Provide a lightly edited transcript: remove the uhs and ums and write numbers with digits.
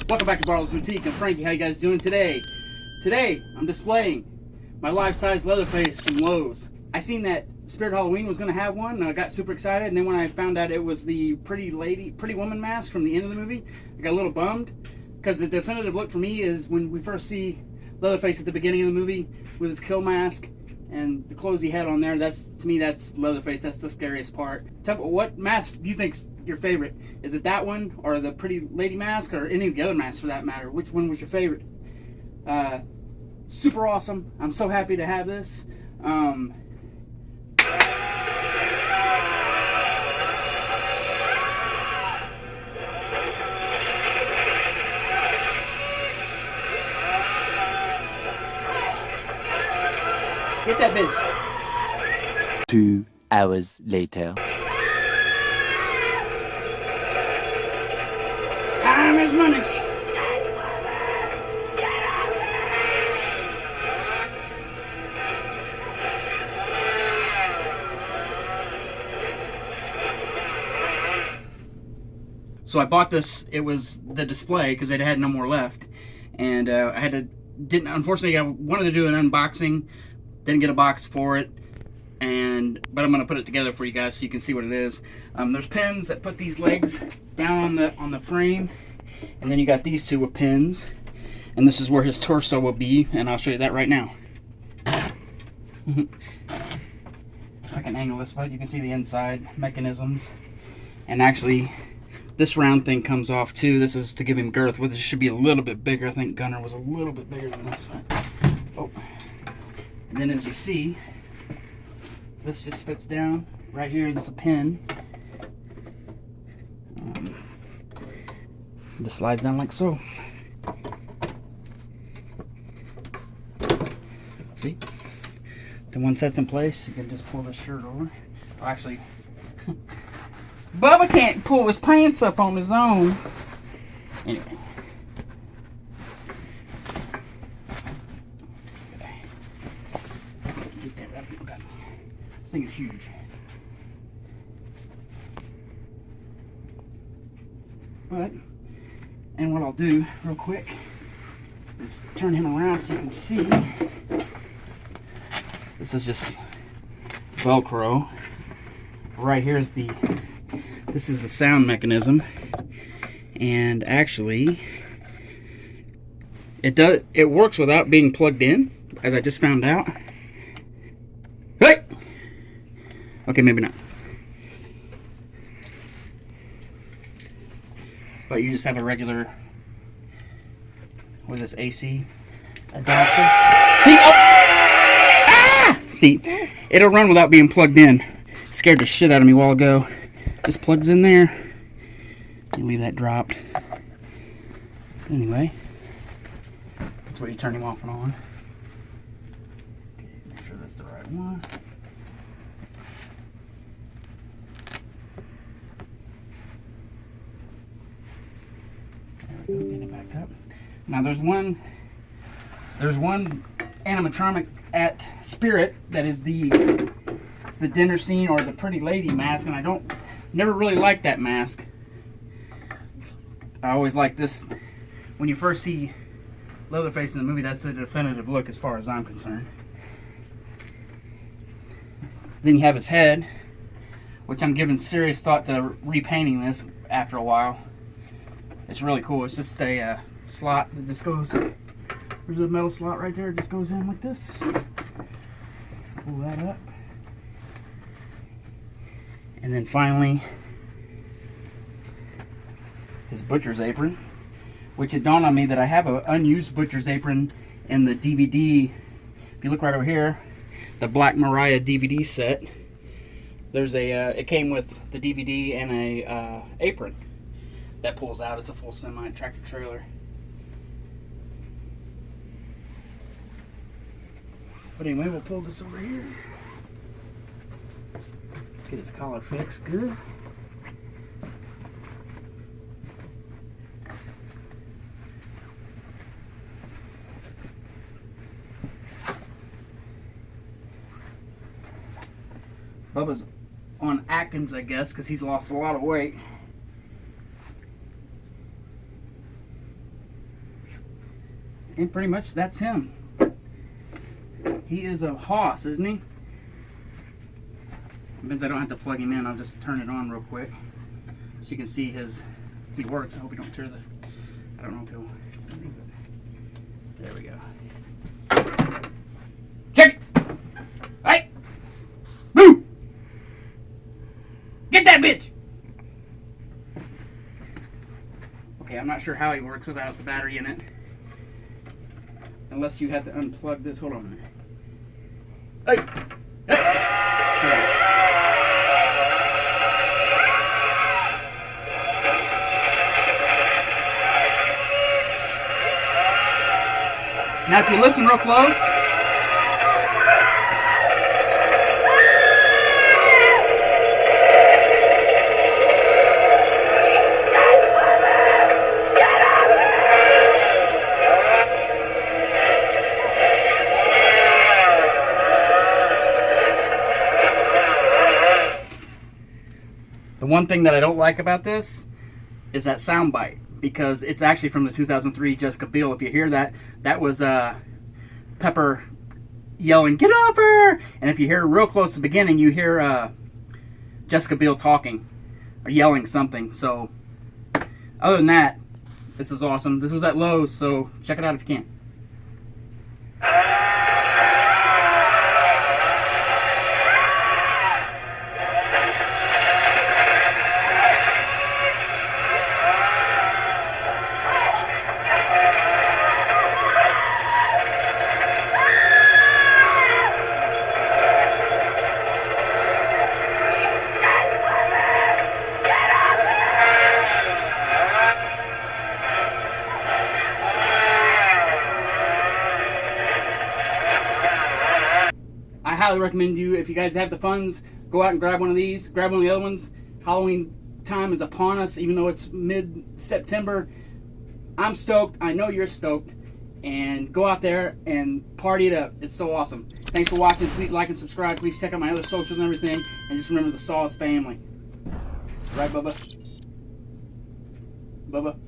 Welcome back to Bartle's Boutique. I'm Frankie. How you guys doing today? Today, I'm displaying my life-size Leatherface from Lowe's. I seen that Spirit Halloween was going to have one, and I got super excited, and then when I found out it was the pretty woman mask from the end of the movie, I got a little bummed, because the definitive look for me is when we first see Leatherface at the beginning of the movie with his kill mask and the clothes he had on there. To me, that's Leatherface. That's the scariest part. Tell me, what mask do you think's your favorite? Is it that one, or the pretty lady mask, or any of the other masks for that matter? Which one was your favorite? Super awesome. I'm so happy to have this. Get that bitch. 2 hours later. Time is money. So I bought this. It was the display because it had no more left, and I had to. Unfortunately, I wanted to do an unboxing. Didn't get a box for it, but I'm gonna put it together for you guys so you can see what it is. There's pins that put these legs down on the frame, and then you got these two with pins, and this is where his torso will be, and I'll show you that right now. If I can angle this foot, you can see the inside mechanisms, and actually this round thing comes off too. This is to give him girth, which should be a little bit bigger. I think Gunner was a little bit bigger than this one. Oh. And then as you see, this just fits down right here. There's a pin. Just slides down like so. See? Then once that's in place, you can just pull this shirt over. Oh, actually, Bubba can't pull his pants up on his own. Anyway. This thing is huge. And what I'll do real quick is turn him around so you can see. This is just Velcro. Right here is this is the sound mechanism. And actually, it works without being plugged in, as I just found out. Hey! Okay, maybe not. But you just have a regular, with this AC adapter. See? Oh! Ah! See, it'll run without being plugged in. Scared the shit out of me a while ago. Just plugs in there. You leave that dropped. Anyway, that's where you turn him off and on. Make sure that's the right one. There we go, get it back up. Now there's one animatronic at Spirit that is the dinner scene or the pretty lady mask, and I never really liked that mask. I always like this. When you first see Leatherface in the movie, that's the definitive look as far as I'm concerned. Then you have his head, which I'm giving serious thought to repainting this after a while. It's really cool. It's just a slot that just goes. There's a metal slot right there. It just goes in like this. Pull that up. And then finally, his butcher's apron, which it dawned on me that I have an unused butcher's apron in the DVD. If you look right over here, the Black Mariah DVD set, there's it came with the DVD and a apron that pulls out. It's a full semi-tractor trailer. But anyway, we'll pull this over here. Get his collar fixed good. Bubba's on Atkins, I guess, because he's lost a lot of weight. And pretty much that's him. He is a hoss, isn't he? Means I don't have to plug him in. I'll just turn it on real quick so you can see he works. I hope you don't tear the. I don't know if he'll. There we go. Check it. Hey, boo! Get that bitch. Okay, I'm not sure how he works without the battery in it. Unless you have to unplug this. Hold on a minute. Hey! Hey! Now, if you listen real close, the one thing that I don't like about this is that sound bite, because it's actually from the 2003 Jessica Biel. If you hear that, that was Pepper yelling, "Get off her!" And if you hear real close to the beginning, you hear Jessica Biel talking or yelling something. So other than that, this is awesome. This was at Lowe's, so check it out if you can. I highly recommend you, if you guys have the funds, go out and grab one of these, grab one of the other ones. Halloween time is upon us, even though it's mid-September. I'm stoked. I know you're stoked. And go out there and party it up. It's so awesome. Thanks for watching. Please like and subscribe. Please check out my other socials and everything. And just remember the Saws family. Right, Bubba? Bubba?